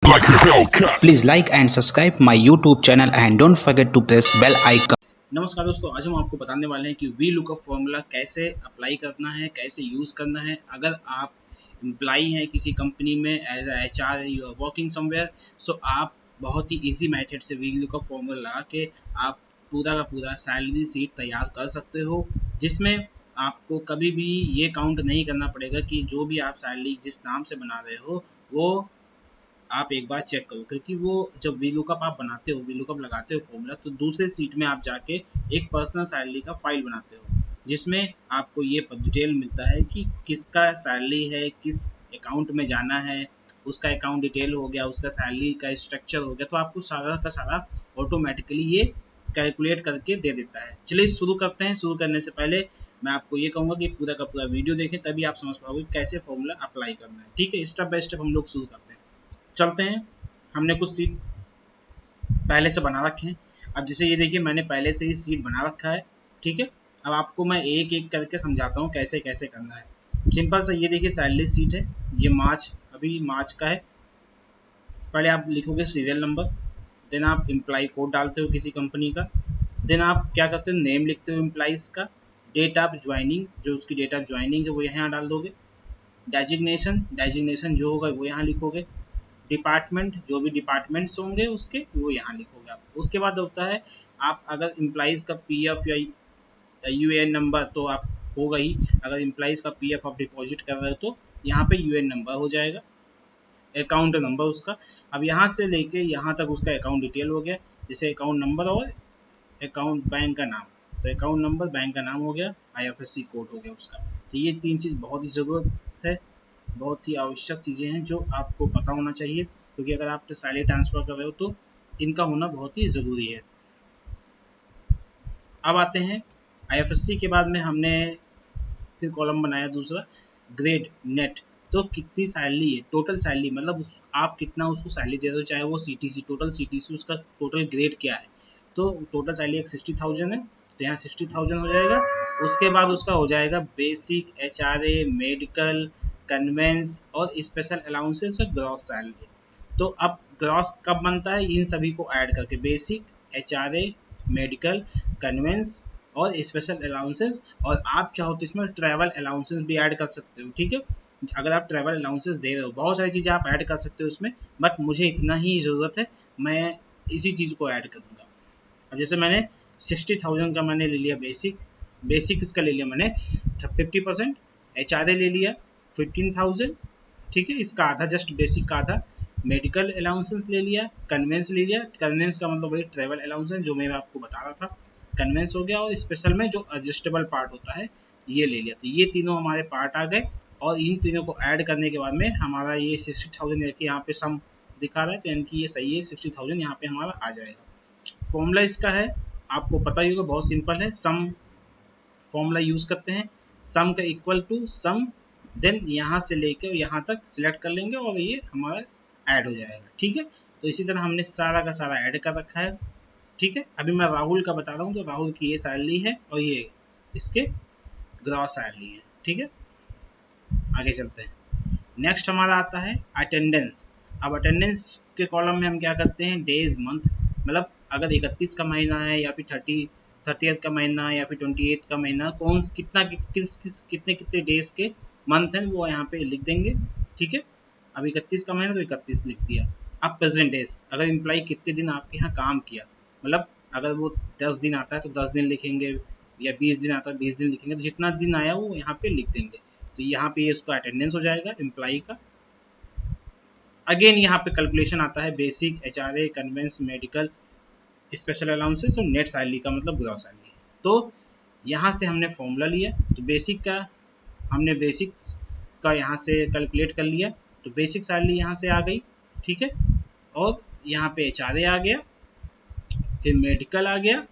like a Hellcat. Please like and subscribe my YouTube channel and don't forget to press bell icon. नमस्कार दोस्तों, आज हम आपको बताने वाले हैं कि वी लुकअप फॉर्मूला कैसे अप्लाई करना है, कैसे यूज़ करना है। अगर आप एम्प्लॉई हैं किसी कंपनी में as a HR, you are working somewhere, so आप बहुत ही इजी मेथड से वी लुकअप फॉर्मूला लगा के आप पूरा का पूरा सैलरी शीट तैयार कर सकते हो, जिसमें आपको कभी भी ये काउंट नहीं करना पड़ेगा कि जो भी आप सैलरी जिस नाम से बना रहे हो वो आप एक बार चेक करो। क्योंकि वो जब वी लुकअप आप बनाते हो, वी लुकअप लगाते हो फॉर्मूला, तो दूसरे सीट में आप जाके एक पर्सनल सैलरी का फाइल बनाते हो, जिसमें आपको ये डिटेल मिलता है कि किसका सैलरी है, किस अकाउंट में जाना है, उसका अकाउंट डिटेल हो गया, उसका सैलरी का स्ट्रक्चर हो गया, तो आपको सारा का सारा ऑटोमेटिकली ये कैलकुलेट करके दे देता है। चलिए शुरू करते हैं। शुरू करने से पहले मैं आपको ये कहूँगा कि पूरा का पूरा वीडियो देखें, तभी आप समझ पाओगे कैसे फॉर्मूला अप्लाई करना है। ठीक है, स्टेप बाय स्टेप हम लोग शुरू करते हैं। चलते हैं। हमने कुछ सीट पहले से बना रखे हैं। अब जैसे ये देखिए, मैंने पहले से ही सीट बना रखा है। ठीक है, अब आपको मैं एक एक करके समझाता हूँ कैसे कैसे करना है। सिंपल सा, ये देखिए सैलरी सीट है, ये मार्च, अभी मार्च का है। पहले आप लिखोगे सीरियल नंबर, देन आप एम्प्लॉय कोड डालते हो किसी कंपनी का, देन आप क्या करते हो, नेम लिखते हो एम्प्लॉइज का, डेट ऑफ ज्वाइनिंग, जो उसकी डेट ऑफ ज्वाइनिंग है वो यहाँ डाल दोगे, डेजिग्नेशन जो होगा वो यहाँ लिखोगे, डिपार्टमेंट जो भी डिपार्टमेंट्स होंगे उसके वो यहाँ लिखोगे आप। उसके बाद होता है, आप अगर एम्प्लॉइज़ का PF या UN नंबर तो आप होगा ही। अगर एम्प्लॉइज़ का PF आप डिपॉजिट कर रहे हो तो यहाँ पे UN नंबर हो जाएगा, अकाउंट नंबर उसका। अब यहाँ से लेके यहाँ तक उसका अकाउंट डिटेल हो गया, जैसे अकाउंट नंबर और अकाउंट बैंक का नाम, तो अकाउंट नंबर, बैंक का नाम हो गया, IFSC कोड हो गया उसका। तो ये तीन चीज़ बहुत ही ज़रूरत है, बहुत ही आवश्यक चीज़ें हैं जो आपको पता होना चाहिए, क्योंकि अगर आप सैलरी ट्रांसफ़र कर रहे हो तो इनका होना बहुत ही ज़रूरी है। अब आते हैं IFSC के बाद में हमने फिर कॉलम बनाया दूसरा, ग्रेड नेट। तो कितनी सैलरी है, टोटल सैलरी, मतलब आप कितना उसको सैलरी दे रहे हो, चाहे वो CTC, टोटल CTC, उसका टोटल ग्रेड क्या है। तो टोटल सैलरी 60,000 है, तो यहाँ 60,000 हो जाएगा। उसके बाद उसका हो जाएगा बेसिक, HRA, मेडिकल, कन्वेंस और स्पेशल अलाउंसेस और ग्रॉस सैलरी। तो अब ग्रॉस कब बनता है, इन सभी को ऐड करके, बेसिक, HRA, मेडिकल, कन्वेंस और स्पेशल अलाउंसेस, और आप चाहो तो इसमें ट्रैवल अलाउंसेस भी ऐड कर सकते हो। ठीक है, अगर आप ट्रैवल अलाउंसेस दे रहे हो, बहुत सारी चीज़ें आप ऐड कर सकते हो उसमें, बट मुझे इतना ही ज़रूरत है, मैं इसी चीज़ को ऐड करूँगा। अब जैसे मैंने 60,000 का मैंने ले लिया बेसिक इसका ले लिया मैंने 50%, HRA ले लिया 15,000, ठीक है, इसका आधा, जस्ट बेसिक का आधा, मेडिकल अलाउंसेस ले लिया, कन्वेंस ले लिया, कन्वेंस का मतलब वही ट्रैवल अलाउंसेस जो मैं आपको बता रहा था, कन्वेंस हो गया, और स्पेशल में जो एडजस्टेबल पार्ट होता है ये ले लिया। तो ये तीनों हमारे पार्ट आ गए, और इन तीनों को ऐड करने के बाद में हमारा ये 60,000 देखिए यहाँ पे सम दिखा रहा है, तो यानी कि ये सही है, 60,000 यहाँ पे हमारा आ जाएगा। फॉर्मूला इसका है, आपको पता ही होगा, बहुत सिंपल है, सम फॉर्मूला यूज़ करते हैं, सम का इक्वल टू सम, देन यहाँ से लेकर यहाँ तक सिलेक्ट कर लेंगे और ये हमारा ऐड हो जाएगा। ठीक है, तो इसी तरह हमने सारा का सारा ऐड कर रखा है। ठीक है, अभी मैं राहुल का बता रहा हूँ, तो राहुल की ये सैलरी है और ये इसके ग्रॉस सैलरी है। ठीक है, आगे चलते हैं। नेक्स्ट हमारा आता है अटेंडेंस। अब अटेंडेंस के कॉलम में हम क्या करते हैं, डेज, मंथ, मतलब अगर 31 का महीना है या फिर 30th का महीना या फिर 28th का महीना, कौन कितना कितने कितने डेज के मंथ हैं वो यहाँ पे लिख देंगे। ठीक है, अब 31 का महीना तो 31 लिख दिया। अब प्रेजेंट डेज, अगर एम्प्लॉय कितने दिन आपके यहाँ काम किया, मतलब अगर वो 10 दिन आता है तो 10 दिन लिखेंगे, या 20 दिन आता है 20 दिन लिखेंगे, तो जितना दिन आया वो यहाँ पे लिख देंगे। तो यहाँ पे उसका अटेंडेंस हो जाएगा एम्प्लॉय का। अगेन यहाँ पे कैलकुलेशन आता है, basic, HRA, conveyance, medical, special allowances और नेट सैलरी का मतलब ग्रॉस सैलरी। तो यहाँ से हमने फॉर्मूला लिया, तो बेसिक का हमने बेसिक्स का यहाँ से कैलकुलेट कर लिया, तो बेसिक सैलरी यहाँ से आ गई। ठीक है, और यहाँ पे HRA आ गया, फिर मेडिकल आ गया,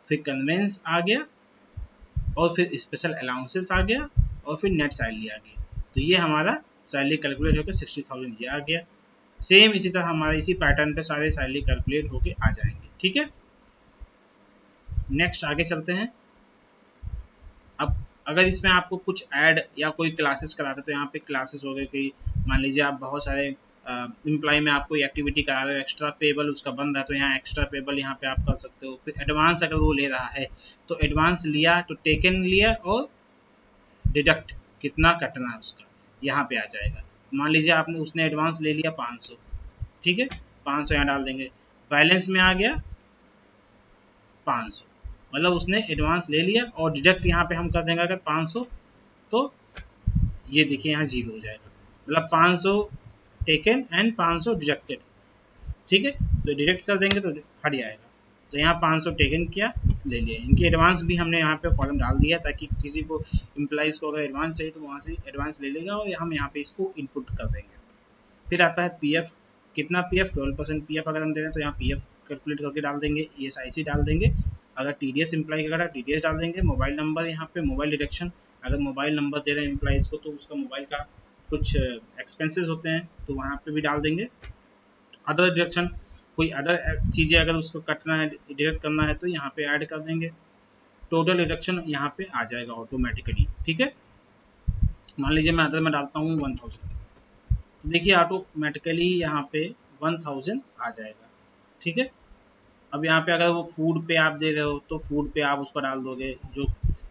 फिर कन्वेंस आ गया, और फिर स्पेशल अलाउंसेस आ गया, और फिर नेट सैलरी आ गई। तो ये हमारा सैलरी कैलकुलेट होकर 60,000 ये आ गया। सेम इसी तरह हमारा इसी पैटर्न पे सारे सैलरी कैलकुलेट होके आ जाएंगे। ठीक है, नेक्स्ट आगे चलते हैं। अब अगर इसमें आपको कुछ ऐड या कोई क्लासेस कराते तो यहाँ पे क्लासेस हो गए कि मान लीजिए आप बहुत सारे एम्प्लॉय में आप कोई एक्टिविटी करा रहे हो, एक्स्ट्रा पेबल उसका बन रहा है तो यहाँ एक्स्ट्रा पेबल यहाँ पे आप कर सकते हो। फिर एडवांस अगर वो ले रहा है तो एडवांस लिया तो टेकन लिया और डिडक्ट कितना कटना है उसका यहाँ पे आ जाएगा। मान लीजिए आपने उसने एडवांस ले लिया 500, ठीक है, 500 यहाँ डाल देंगे, बैलेंस में आ गया 500, मतलब उसने एडवांस ले लिया और डिडक्ट यहाँ पे हम कर देंगे अगर 500 तो ये देखिए यहाँ 0 हो जाएगा, मतलब 500 टेकन एंड 500 डिडक्टेड, ठीक है, तो डिडक्ट कर देंगे तो हट जाएगा। तो यहाँ 500 टेकन किया, ले लिया, इनकी एडवांस भी हमने यहाँ पे कॉलम डाल दिया ताकि किसी को एम्प्लॉइज़ को अगर एडवांस चाहिए तो वहाँ से एडवांस ले लेगा और हम यहाँ पे इसको इनपुट कर देंगे। फिर आता है पीएफ, कितना पीएफ, 12% पीएफ अगर हम दे दें तो यहाँ पीएफ कैलकुलेट करके डाल देंगे, ईएसआईसी डाल देंगे, अगर टीडीएस एम्प्लॉय का टीडीएस डाल देंगे, मोबाइल नंबर यहाँ पे मोबाइल डिडक्शन, अगर मोबाइल नंबर दे रहे हैं एम्प्लॉइज़ को तो उसका मोबाइल का कुछ एक्सपेंसेस होते हैं तो वहाँ पे भी डाल देंगे। अदर डिडक्शन, कोई अदर चीज़ें अगर उसको कटना है डिडक्ट करना है तो यहाँ पे ऐड कर देंगे, टोटल डिडक्शन यहाँ पे आ जाएगा ऑटोमेटिकली, ठीक है। मान लीजिए मैं अदर में डालता हूँ 1000, तो देखिए ऑटोमेटिकली यहाँ पे 1000 आ जाएगा, ठीक है। अब यहाँ पे अगर वो फूड पे आप दे रहे हो तो फूड पे आप उसको डाल दोगे, जो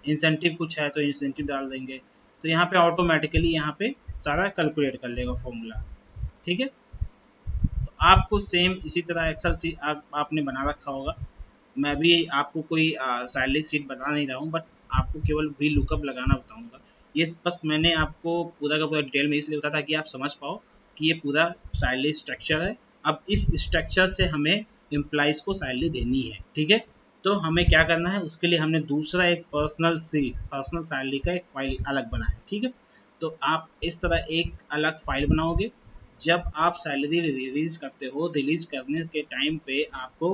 इंसेंटिव कुछ है तो इंसेंटिव डाल देंगे, तो यहाँ पे ऑटोमेटिकली यहाँ पे सारा कैलकुलेट कर लेगा फॉर्मूला, ठीक है। तो आपको सेम इसी तरह एक्सेल शीट आपने बना रखा होगा, मैं भी आपको कोई सैलरी शीट बता नहीं रहा हूँ, बट आपको केवल वी लुकअप लगाना बताऊंगा। ये बस मैंने आपको पूरा का पूरा डिटेल में इसलिए बताया था कि आप समझ पाओ कि ये पूरा सैलरी स्ट्रक्चर है। अब इस स्ट्रक्चर से हमें एम्प्लॉइज़ को सैलरी देनी है, ठीक है। तो हमें क्या करना है, उसके लिए हमने दूसरा एक पर्सनल सैलरी का एक फाइल अलग बनाया है, ठीक है। तो आप इस तरह एक अलग फाइल बनाओगे, जब आप सैलरी रिलीज करते हो, रिलीज करने के टाइम पे आपको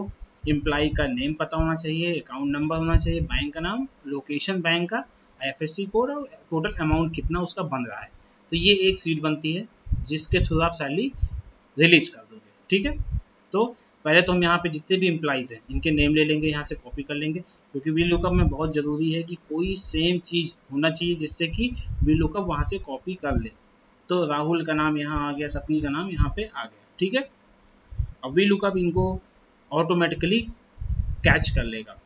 एम्प्लॉय का नेम पता होना चाहिए, अकाउंट नंबर होना चाहिए, बैंक का नाम, लोकेशन बैंक का, आईएफएससी कोड और टोटल अमाउंट कितना उसका बन रहा है। तो ये एक सीट बनती है जिसके थ्रू आप सैलरी रिलीज कर दोगे, ठीक है। तो पहले तो हम यहाँ पे जितने भी एम्प्लॉइज़ हैं इनके नेम ले लेंगे, यहाँ से कॉपी कर लेंगे, क्योंकि वी लुकअप में बहुत ज़रूरी है कि कोई सेम चीज़ होना चाहिए जिससे कि वी लुकअप वहाँ से कॉपी कर ले। तो राहुल का नाम यहाँ आ गया, सपनी का नाम यहाँ पे आ गया, ठीक है। अब वी लुकअप इनको ऑटोमेटिकली कैच कर लेगा।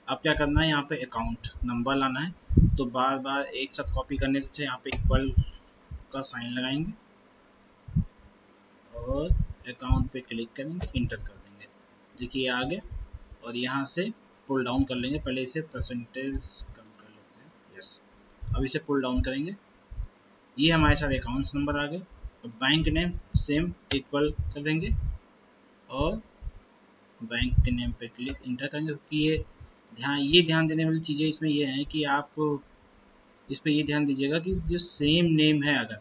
अब क्या करना है, यहाँ पे अकाउंट नंबर लाना है, तो बार बार एक साथ कॉपी करने से यहाँ पे इक्वल का साइन लगाएंगे और अकाउंट पे क्लिक करेंगे, इंटर कर देंगे, देखिए आ गया। और यहाँ से पुल डाउन कर लेंगे, पहले इसे परसेंटेज कम कर लेते हैं, यस। अब इसे पुल डाउन करेंगे, ये हमारे साथ अकाउंट्स नंबर आ गए। तो बैंक नेम सेम इक्वल कर देंगे और बैंक के नेम पे क्लिक इंटर करेंगे, क्योंकि ये ध्यान देने वाली चीज़ें इसमें ये हैं कि आप इस पे ये ध्यान दीजिएगा कि जो सेम नेम है अगर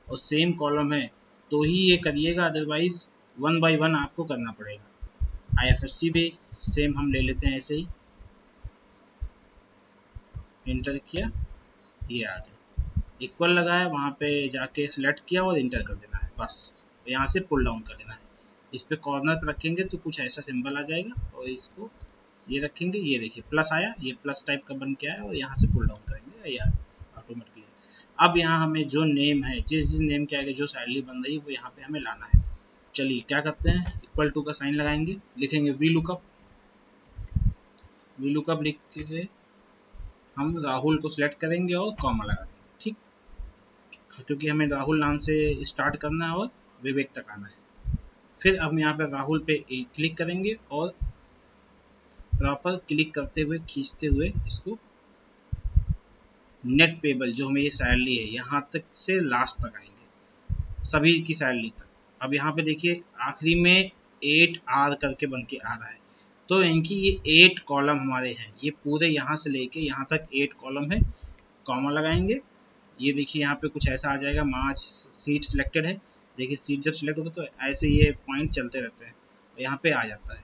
और सेम कॉलम है तो ही ये करिएगा, अदरवाइज 1 बाय 1 आपको करना पड़ेगा। आईएफएससी भी सेम हम ले लेते हैं, ऐसे ही इंटर किया, ये आ गया, इक्वल लगाया, वहाँ पे जाके सिलेक्ट किया और इंटर कर देना है बस। तो यहाँ से पुल डाउन कर देना है, इस पे कॉर्नर पर रखेंगे तो कुछ ऐसा सिंबल आ जाएगा और इसको ये रखेंगे, ये देखिए प्लस आया, ये प्लस टाइप का बन के आया और यहाँ से पुल डाउन करेंगे या ऑटोमेटिकली। अब यहाँ हमें जो नेम है, जिस नेम के आगे जो सैलरी बन रही है वो यहाँ पे हमें लाना है। चलिए क्या करते हैं, इक्वल टू का साइन लगाएंगे, लिखेंगे वी लुकअप, वी लुकअप लिख के हम राहुल को सिलेक्ट करेंगे और कॉमा लगा देंगे, ठीक, क्योंकि हमें राहुल नाम से स्टार्ट करना है और विवेक तक आना है। फिर अब यहाँ पे राहुल पे क्लिक करेंगे और प्रॉपर क्लिक करते हुए खींचते हुए इसको नेट पेबल जो हमें ये सैलरी है यहाँ तक से लास्ट तक आएंगे, सभी की सैलरी तक। अब यहाँ पे देखिए आखिरी में 8R करके बन के आ रहा है, तो इनकी ये 8 कॉलम हमारे हैं, ये पूरे यहाँ से लेके यहाँ तक 8 कॉलम है, कॉमा लगाएंगे। ये देखिए यहाँ पे कुछ ऐसा आ जाएगा, मार्च सीट सिलेक्टेड है, देखिए सीट जब सिलेक्ट होता है तो ऐसे ये पॉइंट चलते रहते हैं, यहाँ पे आ जाता है,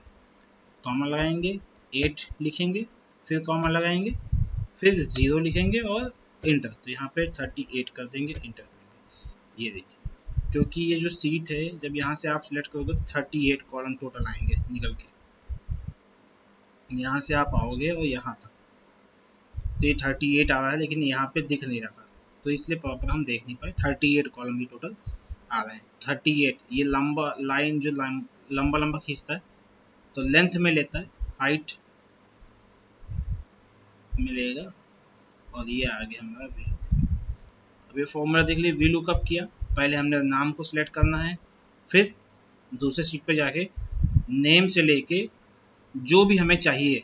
कॉमा लगाएंगे, 8 लिखेंगे, फिर कॉमा लगाएंगे, फिर 0 लिखेंगे और इंटर, तो यहाँ पे 38 कर देंगे, इंटर करेंगे। ये देखिए, क्योंकि ये जो सीट है जब यहाँ से आप सिलेक्ट करोगे 38 कॉलम टोटल आएंगे निकल के, यहाँ से आप आओगे और यहाँ तक, तो ये 38 आ रहा है लेकिन यहाँ पे दिख नहीं रहा था, तो इसलिए प्रॉपर हम देख नहीं पाए, 38 कॉलम ही टोटल आ रहे हैं 38। ये लंबा लाइन जो लंबा लंबा खींचता है तो लेंथ में लेता है, हाइट मिलेगा, और ये आ गया हमारा वी। अब ये फॉर्मूला देख लीजिए, वी लुकअप किया, पहले हमने नाम को सिलेक्ट करना है, फिर दूसरे सीट पे जाके नेम से लेके जो भी हमें चाहिए,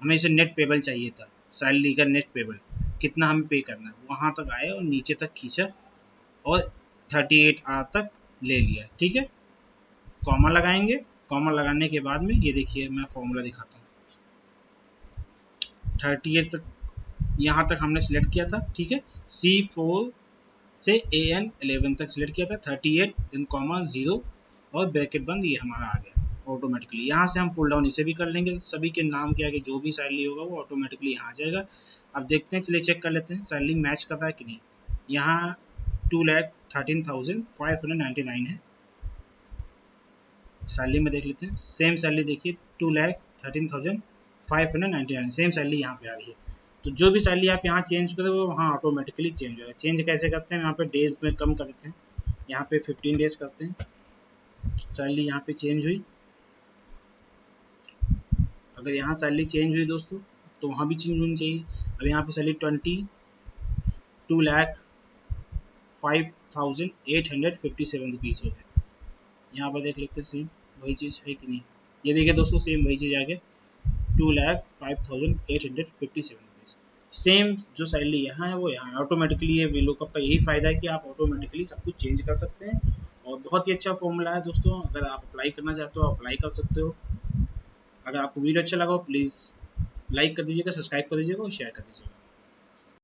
हमें इसे नेट पेबल चाहिए था, सैलरी का नेट पेबल कितना हमें पे करना है, वहाँ तक आए और नीचे तक खींचा और 38 आर तक ले लिया। ठीक है, कॉमा लगाएंगे, कॉमा लगाने के बाद में ये देखिए मैं फॉर्मूला दिखाता हूँ। 38 तक यहाँ तक हमने सिलेक्ट किया था। ठीक है, C4 से AN11 तक सिलेक्ट किया था, 38 देन कॉमा 0 और ब्रैकेट बंद, ये हमारा आ गया ऑटोमेटिकली। यहाँ से हम पुल डाउन इसे भी कर लेंगे, सभी के नाम के आगे जो भी सैलरी होगा वो ऑटोमेटिकली यहाँ आ जाएगा। अब देखते हैं, चलिए चेक कर लेते हैं सैलरी मैच कर रहा है कि नहीं। यहाँ 2,13,599 है सैलरी में, देख लेते हैं सेम सैलरी, देखिए 2,13,599 सेम सैलरी यहाँ पे आ रही है। तो जो भी सैलरी आप यहाँ चेंज करें वो वहाँ ऑटोमेटिकली चेंज होगा। चेंज कैसे करते हैं, यहाँ पे डेज में कम कर देते हैं, यहाँ पे 15 डेज करते हैं, सैलरी यहाँ पे चेंज हुई। अगर यहाँ सैलरी चेंज हुई दोस्तों तो वहाँ भी चेंज होनी चाहिए। अब यहाँ पे सैलरी 22,05,857 रुपीज़ हो गए। यहाँ पर देख लेते हैं सेम वही चीज़ है कि नहीं। ये देखिए दोस्तों सेम वही चीज़ आ गया 2,05,857 रुपीज़। सेम जो सैलरी यहाँ है वो यहाँ ऑटोमेटिकली। ये वीलुकअप का यही फ़ायदा है कि आप ऑटोमेटिकली सब कुछ चेंज कर सकते हैं, और बहुत ही अच्छा फॉर्मूला है दोस्तों। अगर आप अप्लाई करना चाहते हो अप्लाई कर सकते हो। अगर आपको वीडियो अच्छा लगा हो प्लीज़ लाइक कर दीजिएगा, सब्सक्राइब कर दीजिएगा और शेयर कर दीजिएगा।